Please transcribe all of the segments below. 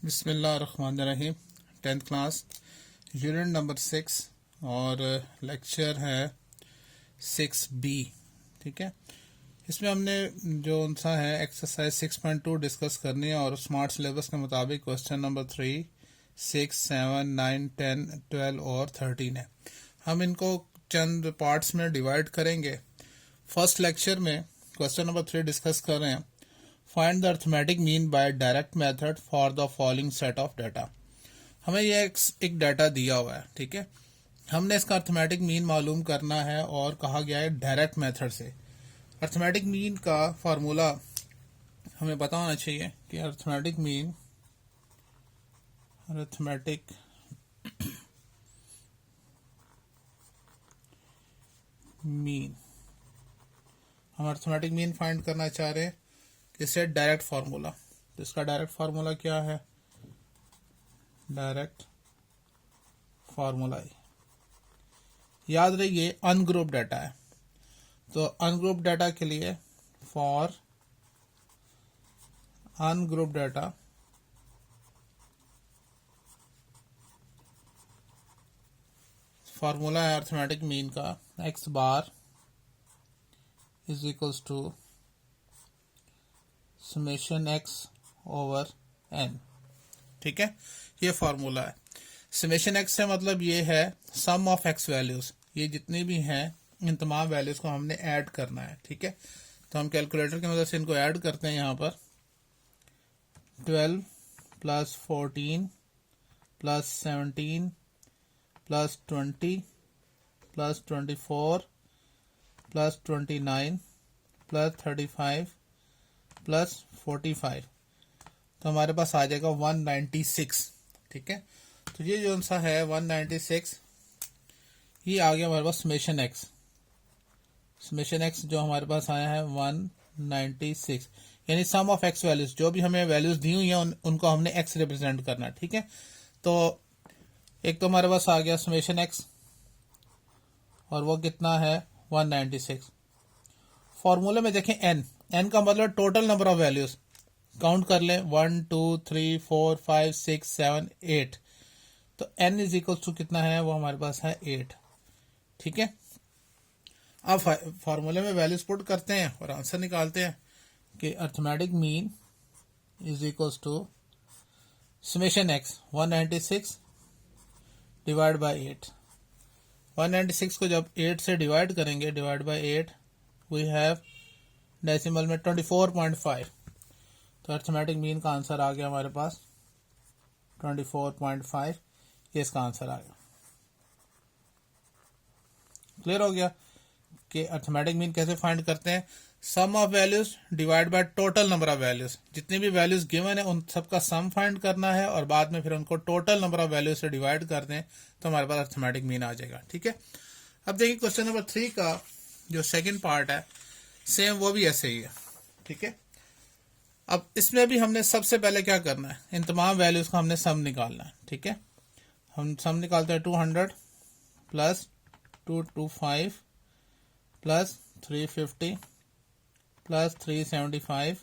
बिस्मिल्लाहिर्रहमानिर्रहीम। 10th class unit number 6 और lecture है 6B। ठीक है, इसमें हमने जो सा है एक्सरसाइज 6.2 डिस्कस करनी है और स्मार्ट सिलेबस के मुताबिक क्वेश्चन नंबर 3, 6, 7, 9, 10, 12 और 13 है। हम इनको चंद पार्ट्स में डिवाइड करेंगे। फर्स्ट लेक्चर में क्वेश्चन नंबर 3 डिस्कस कर रहे हैं, find the arithmetic mean by direct method for the following set of data. हमें यह एक डाटा दिया हुआ है, ठीक है, हमने इसका अर्थमेटिक मीन मालूम करना है और कहा गया है डायरेक्ट मेथड से। अर्थमेटिक मीन का फार्मूला हमें पता होना चाहिए कि अर्थमेटिक मीन हम अर्थमेटिक मीन फाइंड करना चाह रहे हैं किससे? Direct formula. तो इसका डायरेक्ट फार्मूला क्या है? डायरेक्ट फार्मूला याद रहिए अनग्रुप डाटा है। तो अनग्रुप डाटा के लिए फॉर अनग्रुप डाटा फार्मूला है अर्थमेटिक मीन का x bar is equals to summation x over n। ठीक है, ये फार्मूला है। समेशन x से मतलब ये है सम ऑफ x वैल्यूज, ये जितनी भी हैं इन तमाम वैल्यूज को हमने ऐड करना है। ठीक है, तो हम कैलकुलेटर की मदद से इनको ऐड करते हैं। यहाँ पर 12 plus 14 plus 17 plus 20 plus 24 plus 29 plus 35 plus 45, तो हमारे पास आ जाएगा 196। ठीक है, तो ये जो सा है 196, ये आ गया हमारे पास समेशन एक्स। समेशन एक्स जो हमारे पास आया है 196, यानी सम ऑफ एक्स वैल्यूज, जो भी हमें वैल्यूज दी हुई हैं उनको हमने एक्स रिप्रेजेंट करना है। ठीक है, तो एक तो हमारे पास आ गया समेशन एक्स और वो कितना है 196। फॉर्मूले में देखें एन का मतलब total number of values, count कर लें 1 2 3 4 5 6 7 8, तो n इज इक्वल टू कितना है? वो हमारे पास है 8। ठीक है, अब फॉर्मूले में वैल्यूज पुट करते हैं और आंसर निकालते हैं कि arithmetic mean is equal to summation x 196 divide by 8। 196 को जब 8 से डिवाइड करेंगे, divide by 8, we have decimal में 24.5, तो अर्थमेटिक मीन का आंसर आ गया हमारे पास 24.5। ये इसका आंसर आ गया। क्लियर हो गया कि अर्थमेटिक मीन कैसे फाइंड करते हैं? Sum of values divide by total number of values, जितनी भी वैल्यूज गिवन है उन सबका सम फाइंड करना है और बाद में फिर उनको टोटल नंबर ऑफ वैल्यूज से डिवाइड कर दें तो हमारे पास अर्थमेटिक मीन आ जाएगा। ठीक है, अब देखिए क्वेश्चन नंबर 3 का जो सेकेंड पार्ट है सेम वो भी ऐसे ही है। ठीक है, अब इसमें भी हमने सबसे पहले क्या करना है? इन तमाम वैल्यूज का हमने सम निकालना है। ठीक है, हम सम निकालते हैं 200 plus 225 plus 350 plus 375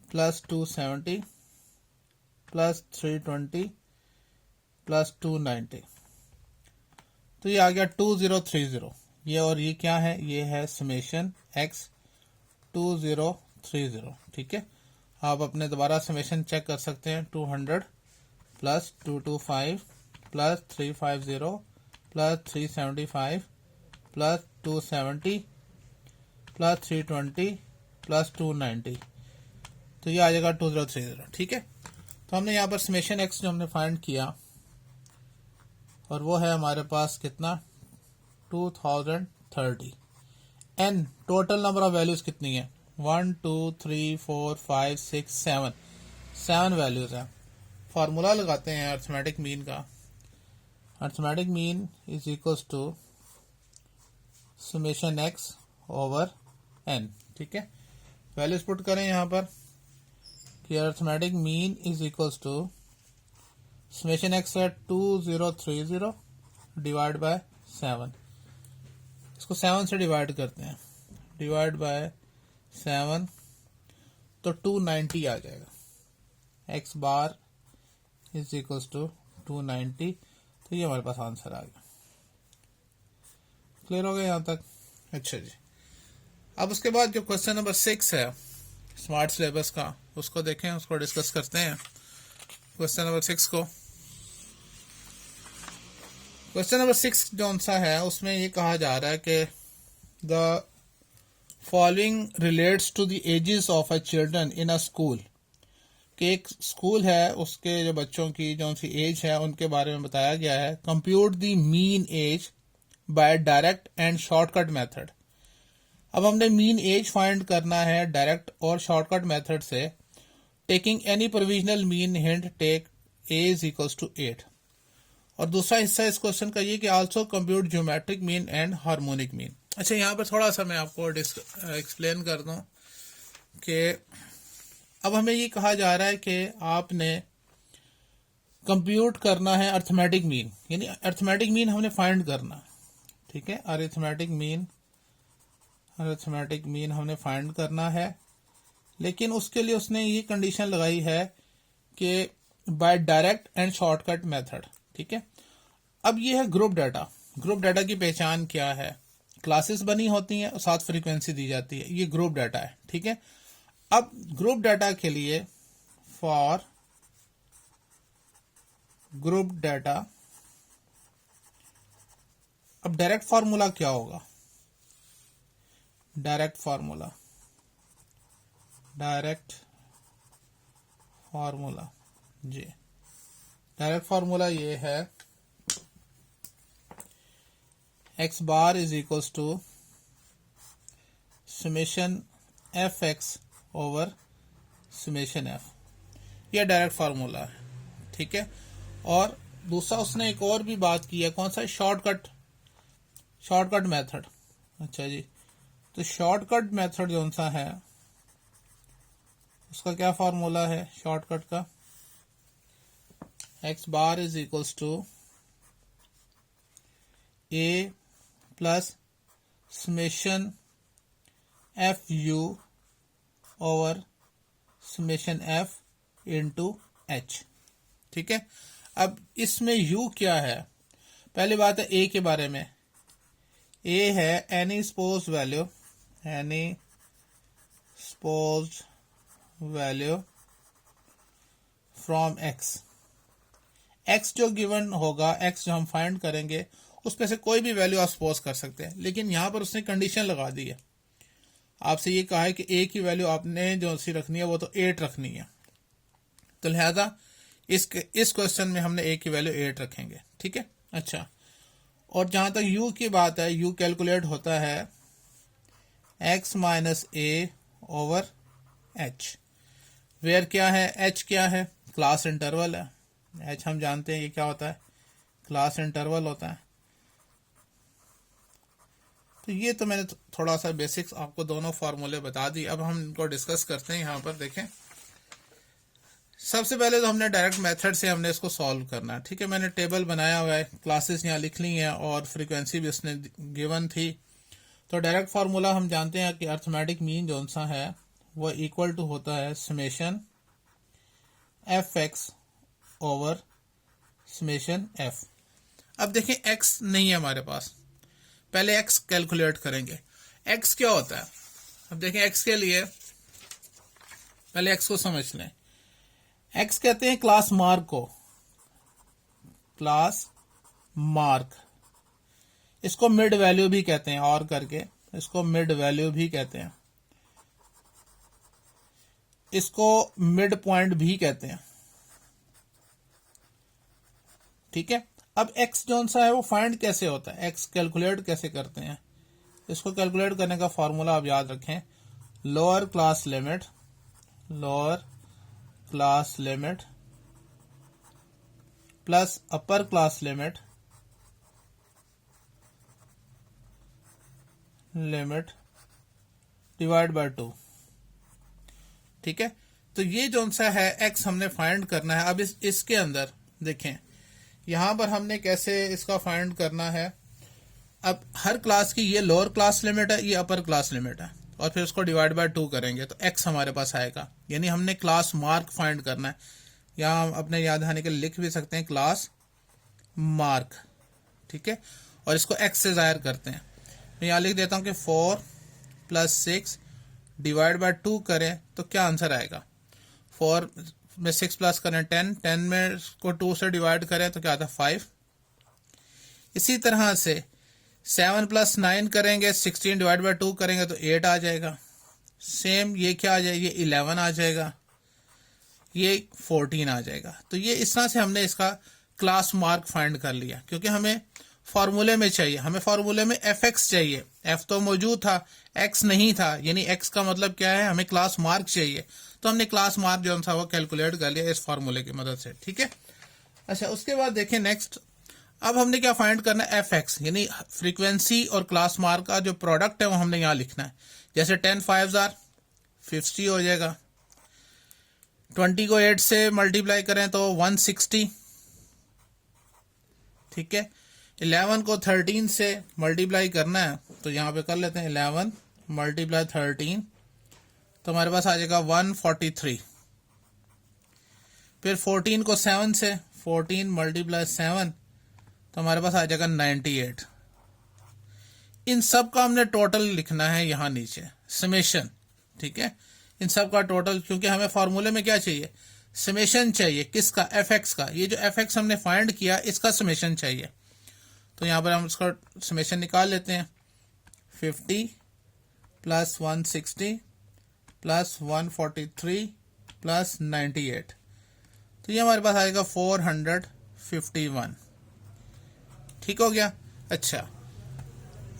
plus 270 plus 320 plus 290, तो ये आ गया 2030। ये और ये क्या है? ये है समेशन एक्स 2030। ठीक है, आप अपने दोबारा समेशन चेक कर सकते हैं। 200 plus 225 plus 350 plus 375 plus 270 plus 320 plus 290, तो ये आ जाएगा 2030। ठीक है, तो हमने यहाँ पर समेशन एक्स जो हमने फाइंड किया और वो है हमारे पास कितना? 2030। N total number of values कितनी है? 1 2 3 4 5 6 7 वैल्यूज है। फार्मूला लगाते हैं अर्थमेटिक मीन का। Arithmetic mean is equal to summation x over N. ठीक है, वैल्यूज पुट करें यहाँ पर कि arithmetic mean is equal to summation x है 2030 डिवाइड बाय 7, इसको 7 से डिवाइड करते हैं, डिवाइड बाय 7, तो 290 आ जाएगा। X bar is equals to 290। तो ये हमारे पास आंसर आ गया। क्लियर हो गया यहाँ तक? अच्छा जी, अब उसके बाद जो क्वेश्चन नंबर 6 है स्मार्ट सिलेबस का, उसको देखें, उसको डिस्कस करते हैं। क्वेश्चन नंबर 6 को, क्वेश्चन नंबर 6 जो सा है उसमें ये कहा जा रहा है कि the following relates to the ages of a children in a school, कि एक स्कूल है उसके जो बच्चों की जो सी एज है उनके बारे में बताया गया है। Compute the mean age by direct and shortcut method. अब हमने मीन एज फाइंड करना है डायरेक्ट और शॉर्टकट मेथड से। Taking any provisional mean hint take A is equals to 8। और दूसरा हिस्सा इस क्वेश्चन का ये कि also compute geometric mean and harmonic mean. अच्छा, यहाँ पर थोड़ा सा मैं आपको एक्सप्लेन कर दूं कि अब हमें ये कहा जा रहा है कि आपने कंप्यूट करना है अर्थमेटिक मीन, यानी अर्थमेटिक मीन हमने फाइंड करना, ठीक है। अरिथमेटिक मीन हमने फाइंड करना है, लेकिन उसके लिए उसने ये कंडीशन लगाई है कि by direct and shortcut method, ठीक है। अब ये है ग्रुप डाटा। ग्रुप डाटा की पहचान क्या है? क्लासेस बनी होती हैं और साथ फ्रीक्वेंसी दी जाती है, ये ग्रुप डाटा है, ठीक है। अब ग्रुप डाटा के लिए फॉर ग्रुप डाटा, अब डायरेक्ट फार्मूला क्या होगा? डायरेक्ट फार्मूला जी, डायरेक्ट फार्मूला ये है x bar is equals to summation f x over summation f. यह डायरेक्ट फार्मूला है, ठीक है। और दूसरा उसने एक और भी बात की है, कौन सा? Shortcut method. अच्छा जी, तो शॉर्टकट मेथड जो सा है उसका क्या फार्मूला है शॉर्टकट का? X bar is equals to A plus summation f u over summation f into h, ठीक है। अब इसमें u क्या है? पहली बात है a के बारे में। a है any suppose value from x जो गिवन होगा, x जो हम फाइंड करेंगे उसमें से कोई भी वैल्यू आप सपोज कर सकते हैं, लेकिन यहां पर उसने कंडीशन लगा दी है। आपसे ये कहा है कि a की वैल्यू आपने जो सी रखनी है वो तो 8 रखनी है, तो लिहाजा इस क्वेश्चन में हमने a की वैल्यू 8 रखेंगे, ठीक है। अच्छा, और जहां तक u की बात है, u कैलकुलेट होता है x minus a over h, where क्या है? h क्या है? क्लास इंटरवल है। h हम जानते हैं ये क्या होता है? क्लास इंटरवल होता है। तो ये तो मैंने थोड़ा सा बेसिक्स आपको दोनों फार्मूले बता दी। अब हम इनको डिस्कस करते हैं। यहाँ पर देखें, सबसे पहले तो हमने डायरेक्ट मेथड से हमने इसको सॉल्व करना है, ठीक है। मैंने टेबल बनाया हुआ है, क्लासेस यहाँ लिख ली हैं और फ्रीक्वेंसी भी उसने गिवन थी। तो डायरेक्ट फार्मूला हम जानते हैं कि अर्थमेटिक मीन जो सा है वो इक्वल टू होता है summation f x over summation F. अब देखें x नहीं है हमारे पास, पहले x कैलकुलेट करेंगे। x क्या होता है? अब देखें x के लिए पहले x को समझ लें। x कहते हैं क्लास मार्क को, क्लास मार्क। इसको मिड वैल्यू भी कहते हैं, और करके इसको मिड वैल्यू भी कहते हैं, इसको मिड पॉइंट भी कहते हैं, ठीक है। अब x जोन सा है वो फाइंड कैसे होता है, x कैलकुलेट कैसे करते हैं? इसको कैलकुलेट करने का फॉर्मूला आप याद रखें, lower class limit plus upper class limit divide by 2, ठीक है। तो ये जो सा है x हमने फाइंड करना है। अब इसके अंदर देखें, यहां पर हमने कैसे इसका फाइंड करना है। अब हर क्लास की ये लोअर क्लास लिमिट है, ये अपर क्लास लिमिट है। और फिर उसको डिवाइड बाय 2 करेंगे तो x हमारे पास आएगा। यानी हमने क्लास मार्क फाइंड करना है, या हम अपने याद आने के लिए लिख भी सकते हैं क्लास मार्क, ठीक है। और इसको x से जाहिर करते हैं। मैं यहाँ लिख देता हूँ कि 4 + 6 डिवाइड बाय 2 करें तो क्या आंसर आएगा। 4 में 6 प्लस करें 10, 10 में को 2 से डिवाइड करें तो क्या आता है 5। इसी तरह से 7 + 9 करेंगे, 16 डिवाइड बाय 2 करेंगे तो 8 आ जाएगा। सेम ये क्या आ जाएगा, ये 11 आ जाएगा, ये 14 आ जाएगा। तो ये इस तरह से हमने इसका क्लास मार्क फाइंड कर लिया, क्योंकि हमें फॉर्मूले में चाहिए, हमें फॉर्मूले में fx चाहिए। f तो मौजूद था, x नहीं था, यानी x का मतलब क्या है, हमें क्लास मार्क चाहिए। तो हमने क्लास मार्क जो था वो कैलकुलेट कर लिया इस फॉर्मूले की मदद से, ठीक है। अच्छा, उसके बाद देखें नेक्स्ट, अब हमने क्या फाइंड करना है, fx, यानी फ्रीक्वेंसी और क्लास मार्क का जो प्रोडक्ट है वो हमने यहाँ लिखना है। जैसे 10 5s are 50 हो जाएगा, 20 को 8 से मल्टीप्लाई करें तो 160, ठीक है। 11 को 13 से मल्टीप्लाई करना है तो यहाँ पे कर लेते हैं 11 × 13, तो हमारे पास आ जाएगा 143। फिर 14 को 7 से, 14 × 7, तो हमारे पास आ जाएगा 98। इन सब का हमने टोटल लिखना है यहाँ नीचे, समेशन, ठीक है। इन सब का टोटल, क्योंकि हमें फॉर्मूले में क्या चाहिए, समेशन चाहिए। किसका, fx का। ये जो fx हमने फाइंड किया इसका समेशन चाहिए। तो यहाँ पर हम इसका समेशन निकाल लेते हैं। 50 + 160 + 143 + 98, तो ये हमारे पास आएगा 451, ठीक हो गया। अच्छा,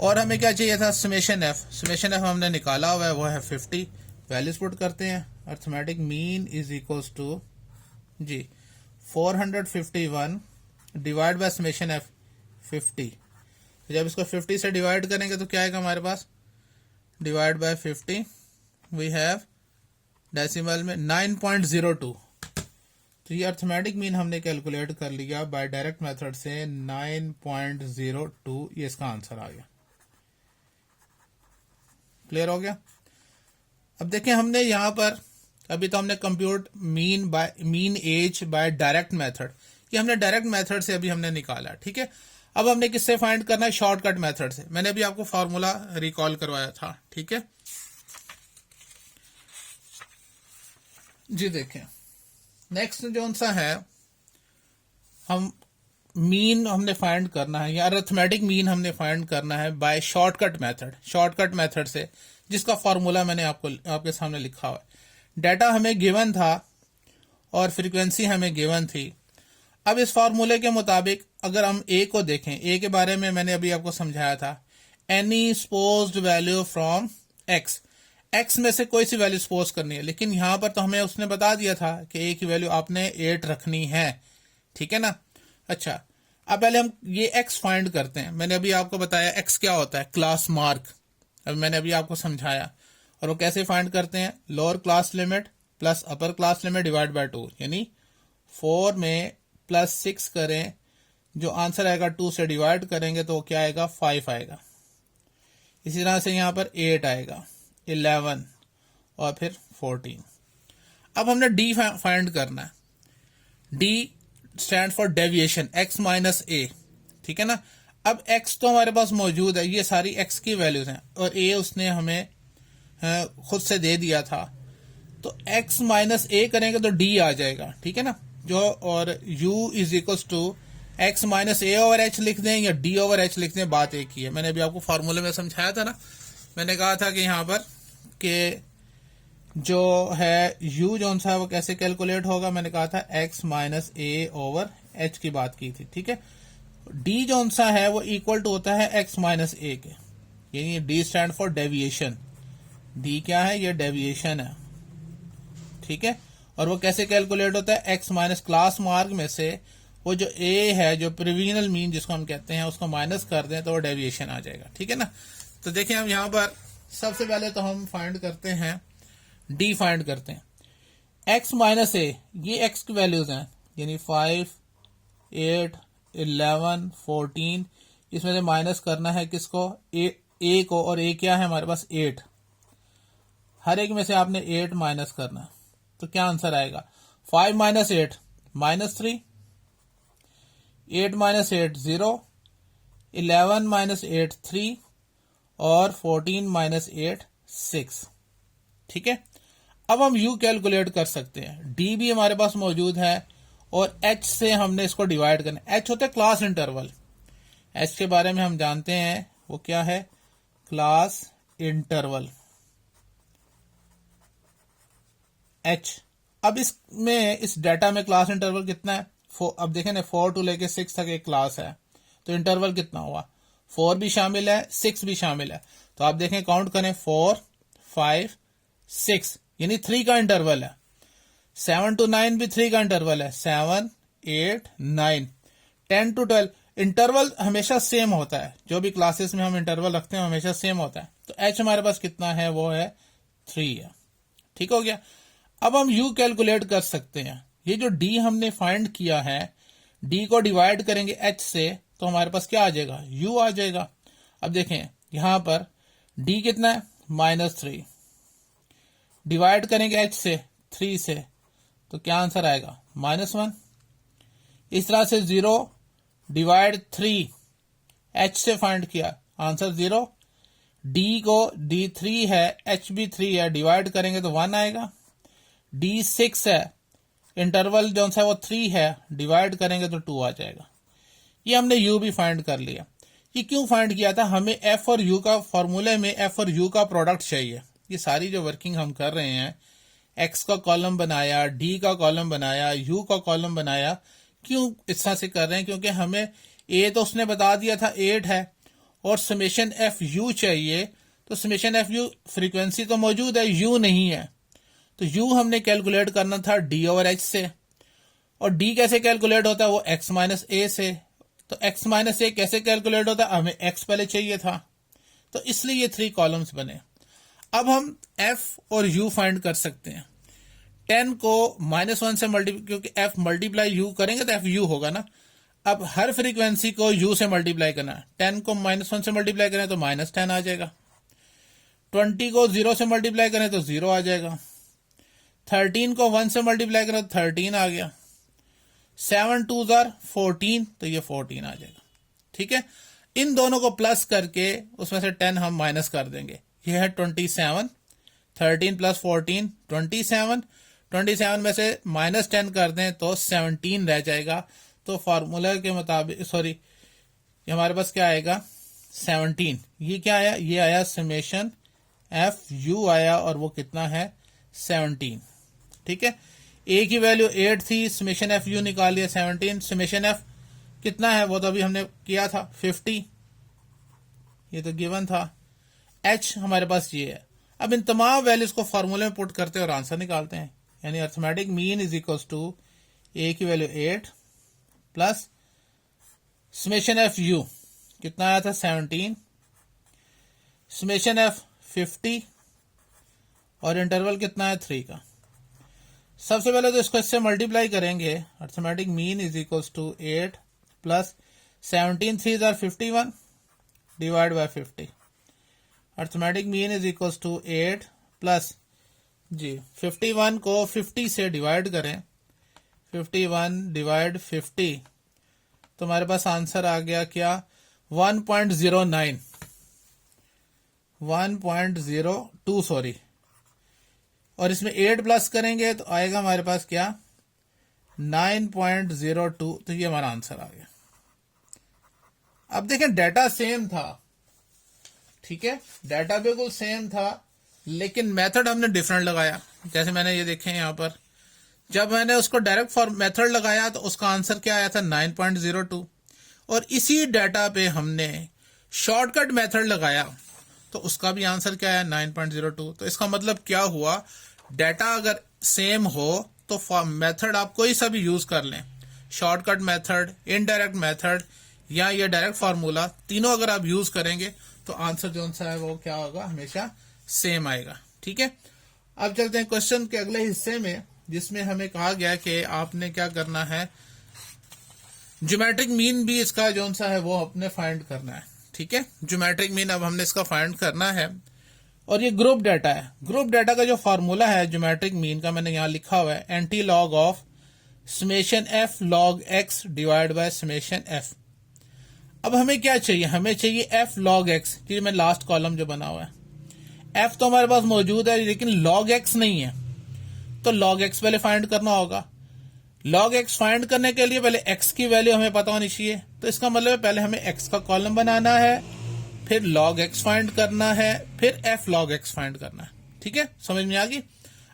और हमें क्या चाहिए था, समेशन f। समेशन f हमने निकाला हुआ है, वो है 50। वैल्यूज पुट करते हैं, arithmetic mean is equals to जी 451 डिवाइड बाय समेशन f 50। जब इसको 50 से डिवाइड करेंगे तो क्या आएगा हमारे पास, divide by 50 we have decimal में 9.02। तो ये अर्थमेटिक मीन हमने कैलकुलेट कर लिया बाय डायरेक्ट मेथड से 9.02, ये इसका आंसर आ गया। क्लियर हो गया। अब देखें, हमने यहां पर अभी तो हमने compute mean age by direct method, ये हमने डायरेक्ट मेथड से अभी हमने निकाला, ठीक है। अब हमने किससे फाइंड करना है, शॉर्टकट मेथड से। मैंने अभी आपको फॉर्मूला रिकॉल करवाया था, ठीक है जी। देखें नेक्स्ट जो सा है, हम मीन हमने फाइंड करना है, या अरिथमेटिक मीन हमने फाइंड करना है by shortcut method. Shortcut method से, जिसका फॉर्मूला मैंने आपके सामने लिखा हुआ है। डाटा हमें गिवन था और फ्रीक्वेंसी हमें गिवन थी। अब इस फॉर्मूले के मुताबिक अगर हम ए को देखें, ए के बारे में मैंने अभी आपको समझाया था, any supposed value from x, x में से कोई सी वैल्यू सपोज करनी है। लेकिन यहां पर तो हमें उसने बता दिया था कि ए की वैल्यू आपने 8 रखनी है, ठीक है ना। अच्छा, अब पहले हम ये x फाइंड करते हैं। मैंने अभी आपको बताया x क्या होता है, क्लास मार्क। अब मैंने अभी आपको समझाया, और वो कैसे फाइंड करते हैं, lower class limit plus upper class limit divide by 2, यानी 4 में +6 करें, जो आंसर आएगा 2 से डिवाइड करेंगे तो क्या आएगा, 5 आएगा। इसी तरह से यहां पर 8 आएगा, 11 और फिर 14। अब हमने d फाइंड करना है। d stand for deviation, x minus a, ठीक है ना। अब x तो हमारे पास मौजूद है, ये सारी x की वैल्यूज हैं, और a उसने हमें खुद से दे दिया था। तो x माइनस a करेंगे तो d आ जाएगा, ठीक है ना जो। और u is equals to x minus a over h लिख दें या d ओवर h लिख दें, बात एक ही है। मैंने अभी आपको फॉर्मूले में समझाया था ना, मैंने कहा था कि यहाँ पर कि जो है u जो सा वो कैसे कैलकुलेट होगा, मैंने कहा था x minus a over h की बात की थी, ठीक है। d जो सा है वो इक्वल टू होता है x माइनस a के, यानी d stand for deviation. d क्या है, ये डेविएशन है, ठीक है। और वो कैसे कैलकुलेट होता है, x माइनस क्लास मार्क में से वो जो a है, जो प्रिविनल मीन जिसको हम कहते हैं, उसको माइनस कर दें तो वो डेविएशन आ जाएगा, ठीक है ना। तो देखिए हम यहाँ पर सबसे पहले तो हम फाइंड करते हैं, d फाइंड करते हैं। x माइनस a, ये x की वैल्यूज हैं, यानी 5, 8, 11, 14। इसमें से माइनस करना है किसको, a को, और a क्या है हमारे पास 8। हर एक में से आपने 8 माइनस करना है, तो क्या आंसर आएगा? 5 माइनस 8 माइनस 3, 8 माइनस 8 0, 11 माइनस 8 3 और 14 माइनस 8 6। ठीक है, अब हम u कैलकुलेट कर सकते हैं। d भी हमारे पास मौजूद है और h से हमने इसको डिवाइड करना है। h होता है क्लास इंटरवल, h के बारे में हम जानते हैं वो क्या है? Class interval h। अब इसमें इस डाटा में क्लास इंटरवल कितना है? अब देखें ना, 4 to लेके 6 तक एक क्लास है, तो इंटरवल कितना हुआ? 4 भी शामिल है, 6 भी शामिल है। तो आप देखें, काउंट करें, 4 5 6, यानी 3 का इंटरवल है। 7 to 9 भी 3 का इंटरवल है, 7 8 9। 10 to 12 इंटरवल हमेशा सेम होता है, जो भी क्लासेस में हम इंटरवल रखते हैं हमेशा सेम होता है। तो h हमारे पास कितना है? वो है 3 है। ठीक हो गया। अब हम u कैलकुलेट कर सकते हैं। ये जो d हमने फाइंड किया है, d को डिवाइड करेंगे h से, तो हमारे पास क्या आ जाएगा? u आ जाएगा। अब देखें यहां पर d कितना है? -3, डिवाइड करेंगे h से 3 से, तो क्या आंसर आएगा? -1। इस तरह से 0 डिवाइड 3 h से फाइंड किया, आंसर 0। d को d 3 है, h भी 3 है, डिवाइड करेंगे तो 1 आएगा। d 6 है, इंटरवल जो सा वो 3 है, डिवाइड करेंगे तो 2 आ जाएगा। ये हमने u भी फाइंड कर लिया। ये क्यों फाइंड किया था? हमें f और u का फॉर्मूले में f और u का प्रोडक्ट चाहिए। ये सारी जो वर्किंग हम कर रहे हैं, x का कॉलम बनाया, d का कॉलम बनाया, u का कॉलम बनाया, क्यों इस तरह से कर रहे हैं? क्योंकि हमें a तो उसने बता दिया था 8 है, और समेशन एफ यू चाहिए। तो समेशन एफ यू फ्रीक्वेंसी तो मौजूद है, u नहीं है, तो u हमने कैलकुलेट करना था d ओवर h से। और d कैसे कैलकुलेट होता है? वो x माइनस ए से। तो x माइनस ए कैसे कैलकुलेट होता है? हमें x पहले चाहिए था, तो इसलिए ये 3 कॉलम्स बने। अब हम f और u फाइंड कर सकते हैं। 10 को -1 से क्योंकि f मल्टीप्लाई u करेंगे तो f u होगा ना। अब हर फ्रीक्वेंसी को u से मल्टीप्लाई करना है। 10 को -1 से मल्टीप्लाई करें तो -10 आ जाएगा। 20 को 0 से मल्टीप्लाई करें तो 0 आ जाएगा। 13 को 1 से मल्टीप्लाई करें तो 13 आ गया। 7 2 जार 14, तो ये 14 आ जाएगा। ठीक है, इन दोनों को प्लस करके उसमें से 10 हम माइनस कर देंगे। ये है 27। 13 प्लस 14 27। 27 में से -10 कर दें तो 17 रह जाएगा। तो फार्मूला के मुताबिक, सॉरी, ये हमारे पास क्या आएगा? 17। ये क्या आया? ये आया समेशन एफ यू आया, और वो कितना है? 17। ठीक है, ए की वैल्यू 8 थी, समेशन एफ यू निकाल लिया 17। समेशन एफ कितना है? वो तो अभी हमने किया था 50, ये तो गिवन था। एच हमारे पास ये है। अब इन तमाम वैल्यूज को फार्मूले में पुट करते हैं और आंसर निकालते हैं। यानी arithmetic mean is equal to A की value 8 plus summation f u कितना आया था? 17, समेशन एफ 50, और इंटरवल कितना है? 3 का। सबसे पहले तो इसको इससे मल्टीप्लाई करेंगे। Arithmetic mean is equal to 8 plus 17 3 जार 51 divide by 50। Arithmetic mean is equal to 8 plus 51 को 50 से डिवाइड करें, 51 डिवाइड 50, तो हमारे पास आंसर आ गया क्या? 1.09, 1.02 सॉरी, और इसमें 8 प्लस करेंगे तो आएगा हमारे पास क्या? 9.02। तो ये हमारा आंसर आ गया। अब देखें, डाटा सेम था, ठीक है, डाटा बिल्कुल सेम था, लेकिन मेथड हमने डिफरेंट लगाया। जैसे मैंने ये देखें यहां पर, जब मैंने उसको डायरेक्ट फॉर मेथड लगाया तो उसका आंसर क्या आया था? 9.02। और इसी डाटा पे हमने शॉर्टकट मेथड लगाया तो उसका भी आंसर क्या आया? 9.02। तो इसका मतलब क्या हुआ? डाटा अगर सेम हो तो मेथड आप कोई सा भी यूज कर लें, शॉर्टकट मेथड, इनडायरेक्ट मेथड या ये डायरेक्ट फार्मूला, तीनों अगर आप यूज करेंगे तो आंसर जो सा है वो क्या होगा? हमेशा सेम आएगा। ठीक है, अब चलते हैं क्वेश्चन के अगले हिस्से में, जिसमें हमें कहा गया कि आपने क्या करना है, ज्योमेट्रिक मीन भी इसका जो सा है वो अपने फाइंड करना है। ठीक है, ज्योमेट्रिक मीन अब हमने इसका फाइंड करना है। और ये ग्रुप डाटा है। ग्रुप डाटा का जो फॉर्मूला है ज्योमेट्रिक मीन का मैंने यहां लिखा हुआ है, anti log of summation F log x divide by summation F. अब हमें क्या चाहिए, हमें चाहिए एफ लॉग एक्स, ये मैं लास्ट कॉलम जो बना हुआ है, एफ तो हमारे पास मौजूद है लेकिन लॉग एक्स नहीं है, तो लॉग एक्स पहले फाइंड करना होगा। लॉग एक्स फाइंड करने के लिए पहले एक्स की वैल्यू हमें पता होनी चाहिए, तो इसका मतलब है पहले हमें एक्स का कॉलम बनाना है, फिर लॉग एक्स फाइंड करना है, फिर एफ लॉग एक्स फाइंड करना है। ठीक है, समझ में आ गई।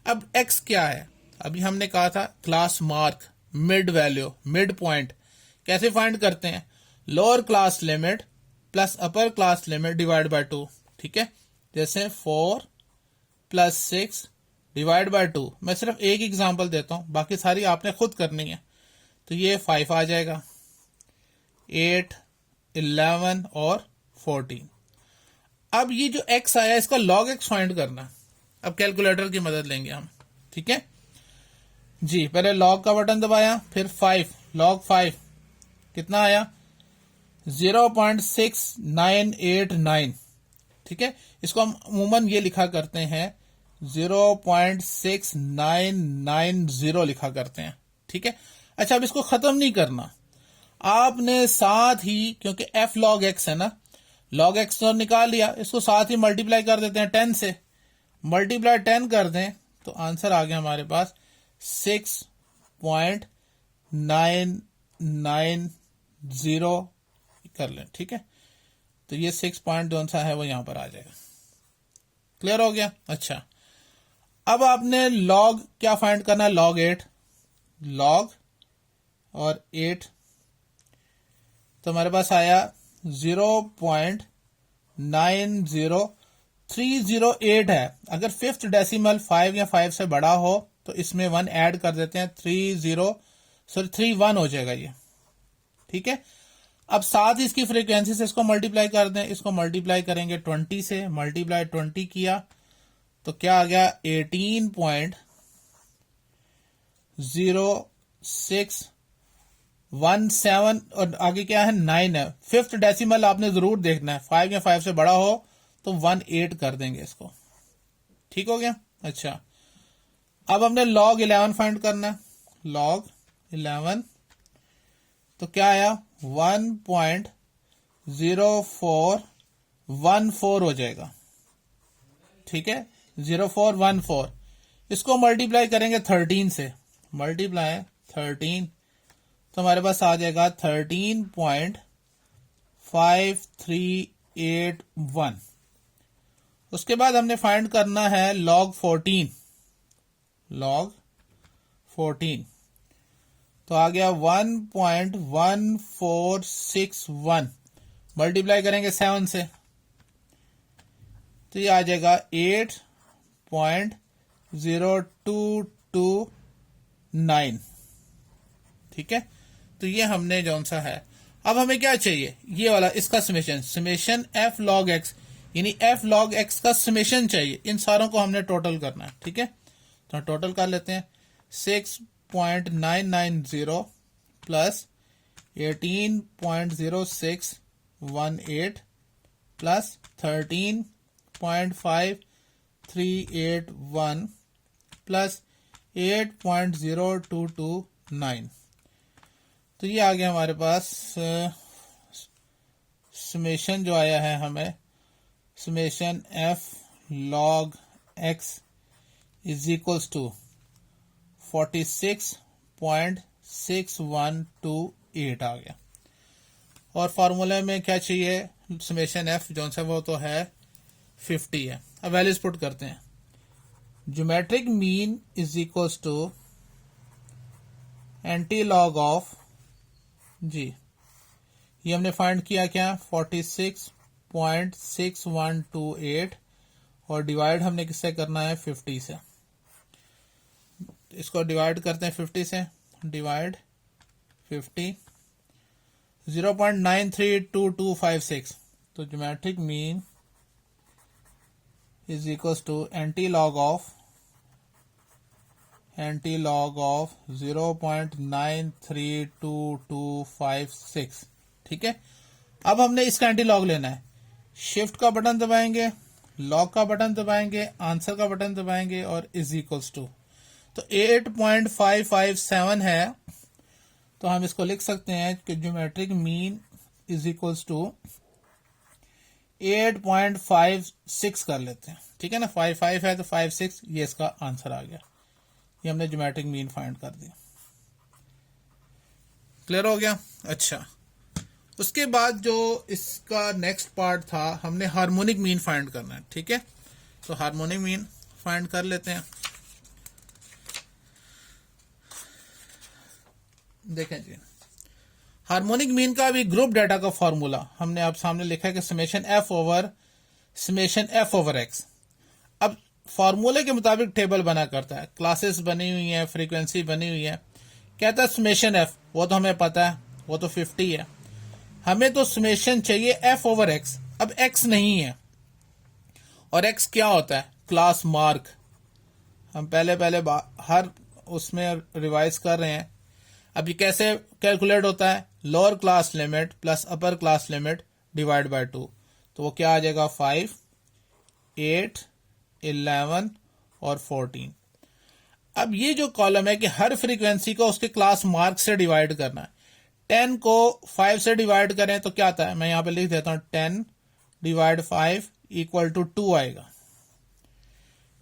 अब एक्स क्या है, अभी हमने कहा था class mark, mid value, mid point. कैसे फाइंड करते हैं, lower class limit plus upper class limit divide by 2। ठीक है, जैसे 4 + 6 डिवाइड बाय 2। मैं सिर्फ एक एग्जांपल देता हूं, बाकी सारी आपने खुद करनी है। तो ये 5 आ जाएगा, 8, 11 और 14। अब ये जो x आया इसका log x फाइंड करना। अब कैलकुलेटर की मदद लेंगे हम। ठीक है जी, पहले log का बटन दबाया, फिर 5, log 5 कितना आया, 0.6989। ठीक है, इसको हम अमूमन ये लिखा करते हैं 0.6990 लिखा करते हैं। ठीक है, अच्छा अब इसको खत्म नहीं करना, आपने साथ ही, क्योंकि f log x है ना, log x तो निकाल लिया, इसको साथ ही मल्टीप्लाई कर देते हैं 10 से। मल्टीप्लाई 10 कर दें तो आंसर आ गया हमारे पास 6.990 कर लें। ठीक है, तो ये 6 पॉइंट जो सा है वो यहां पर आ जाएगा। क्लियर हो गया। अच्छा, अब आपने log क्या फाइंड करना है, log 8, log और 8, तो हमारे पास आया 0.90308 है। अगर फिफ्थ डेसिमल 5 या 5 से बड़ा हो तो इसमें 1 ऐड कर देते हैं, 31 हो जाएगा ये। ठीक है, अब साथ ही इसकी फ्रीक्वेंसी से इसको मल्टीप्लाई कर दें, इसको मल्टीप्लाई करेंगे 20 से, मल्टीप्लाई 20 किया तो क्या आ गया 18.0617 और आगे क्या है 9 है। फिफ्थ डेसिमल आपने जरूर देखना है, 5 या 5 से बड़ा हो तो 18 कर देंगे इसको। ठीक हो गया। अच्छा, अब हमने log 11 फाइंड करना है, log 11 तो क्या आया 1.0414 हो जाएगा। ठीक है, 0414, इसको मल्टीप्लाई करेंगे 13 से, मल्टीप्लाई 13 तो हमारे पास आ जाएगा 13.5381। उसके बाद हमने फाइंड करना है log 14, log 14 तो आ गया 1.1461, मल्टीप्लाई करेंगे 7 से तो ये आ जाएगा 8.0229। ठीक है, तो ये हमने जौन सा है। अब हमें क्या चाहिए, ये वाला, इसका समेशन f log x, यानी f log x का समेशन चाहिए। इन सारों को हमने टोटल करना है। ठीक है, तो टोटल कर लेते हैं, 6.990 प्लस 18.0618 प्लस 13.5381 प्लस 8.0229। तो ये आ गया हमारे पास समेशन जो आया है हमें, summation f log x is equals to 46.6128 आ गया। और फॉर्मूले में क्या चाहिए, समेशन f जो सा वो तो है 50 है। अब वैल्यूज पुट करते हैं, geometric mean is equals to anti log of G, ये हमने फाइंड किया क्या 46.6128 और डिवाइड हमने किससे करना है 50 से। इसको डिवाइड करते हैं 50 से, डिवाइड 50, 0.932256 तो geometric mean is equals to anti log of 0.932256। ठीक है, अब हमने इसका एंटी लॉग लेना है, शिफ्ट का बटन दबाएंगे, लॉग का बटन दबाएंगे, आंसर का बटन दबाएंगे और इज इक्वल्स टू, तो 8.557 है, तो हम इसको लिख सकते हैं कि geometric mean is equals to 8.56 कर लेते हैं, ठीक है ना, 55 है तो 56, ये इसका आंसर आ गया। ये हमने ज्योमेट्रिक मीन फाइंड कर दिया। क्लियर हो गया? अच्छा, उसके बाद जो इसका नेक्स्ट पार्ट था, हमने हार्मोनिक मीन फाइंड करना है, ठीक है। तो हार्मोनिक मीन फाइंड कर लेते हैं। देखें जी, हार्मोनिक मीन का भी ग्रुप डाटा का फॉर्मूला हमने आप सामने लिखा है कि समेशन एफ ओवर एक्स। अब फॉर्मूले के मुताबिक टेबल बना करता है, क्लासेस बनी हुई है, फ्रीक्वेंसी बनी हुई है। कहता है समेशन एफ, वो तो हमें पता है, वो तो 50 है। हमें तो समेशन चाहिए एफ ओवर एक्स। अब एक्स नहीं है, और एक्स क्या होता है? Class mark. हम पहले हर उसमें रिवाइज कर रहे हैं। अब ये कैसे कैलकुलेट होता है? Lower class limit plus upper class limit divide by 2, तो वो क्या आ जाएगा? 5, 8, 11 और 14। अब ये जो कॉलम है कि हर फ्रीक्वेंसी को उसके क्लास मार्क से डिवाइड करना है। 10 को 5 से डिवाइड करें तो क्या आता है? मैं यहां पे लिख देता हूं 10 डिवाइड 5 इक्वल टू 2 आएगा।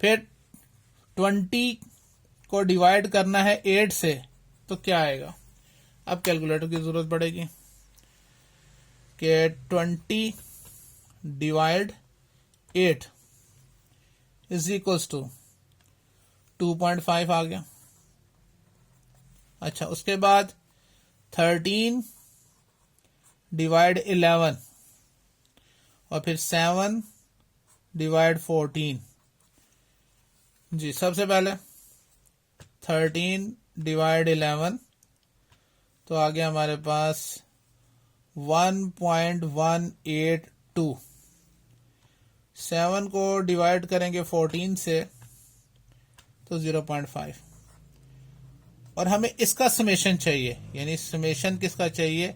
फिर 20 को डिवाइड करना है 8 से, तो क्या आएगा? अब कैलकुलेटर की जरूरत पड़ेगी कि 20 डिवाइड 8 इज इक्वल्स टू 2.5 आ गया। अच्छा, उसके बाद 13 डिवाइड 11 और फिर 7 डिवाइड 14। जी, सबसे पहले 13 डिवाइड 11, तो आ गया हमारे पास 1.182। 7 को डिवाइड करेंगे 14 से तो 0.5, और हमें इसका समेशन चाहिए, यानी समेशन किसका चाहिए?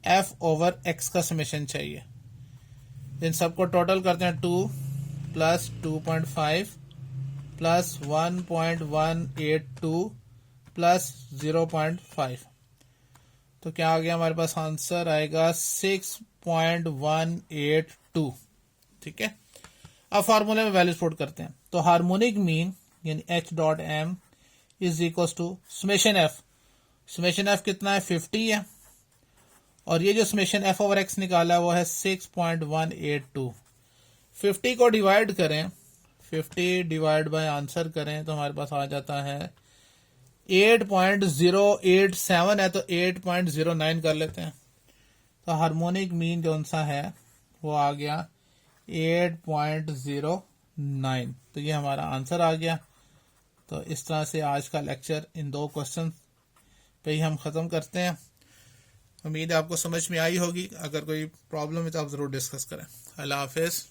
एफ ओवर एक्स का समेशन चाहिए। इन सबको टोटल करते हैं, 2 प्लस 2.5 प्लस 1.182 प्लस 0.5, तो क्या आ गया हमारे पास? आंसर आएगा 6.182। ठीक है, अब फार्मूले में वैल्यूज पुट करते हैं। तो हार्मोनिक मीन यानी H dot M is equal to summation f. Summation f कितना है? 50 है, और ये जो समेशन एफ ओवर एक्स निकाला वो है 6.182। 50 को डिवाइड करें, 50 डिवाइड बाय आंसर करें तो हमारे पास आ जाता है 8.087 है, तो 8.09 कर लेते हैं। तो हार्मोनिक मीन जो सा है वो आ गया 8.09। तो ये हमारा आंसर आ गया। तो इस तरह से आज का लेक्चर इन 2 क्वेश्चन पे ही हम ख़त्म करते हैं। उम्मीद है आपको समझ में आई होगी। अगर कोई प्रॉब्लम है तो आप ज़रूर डिस्कस करें। अल्लाह हाफिज़।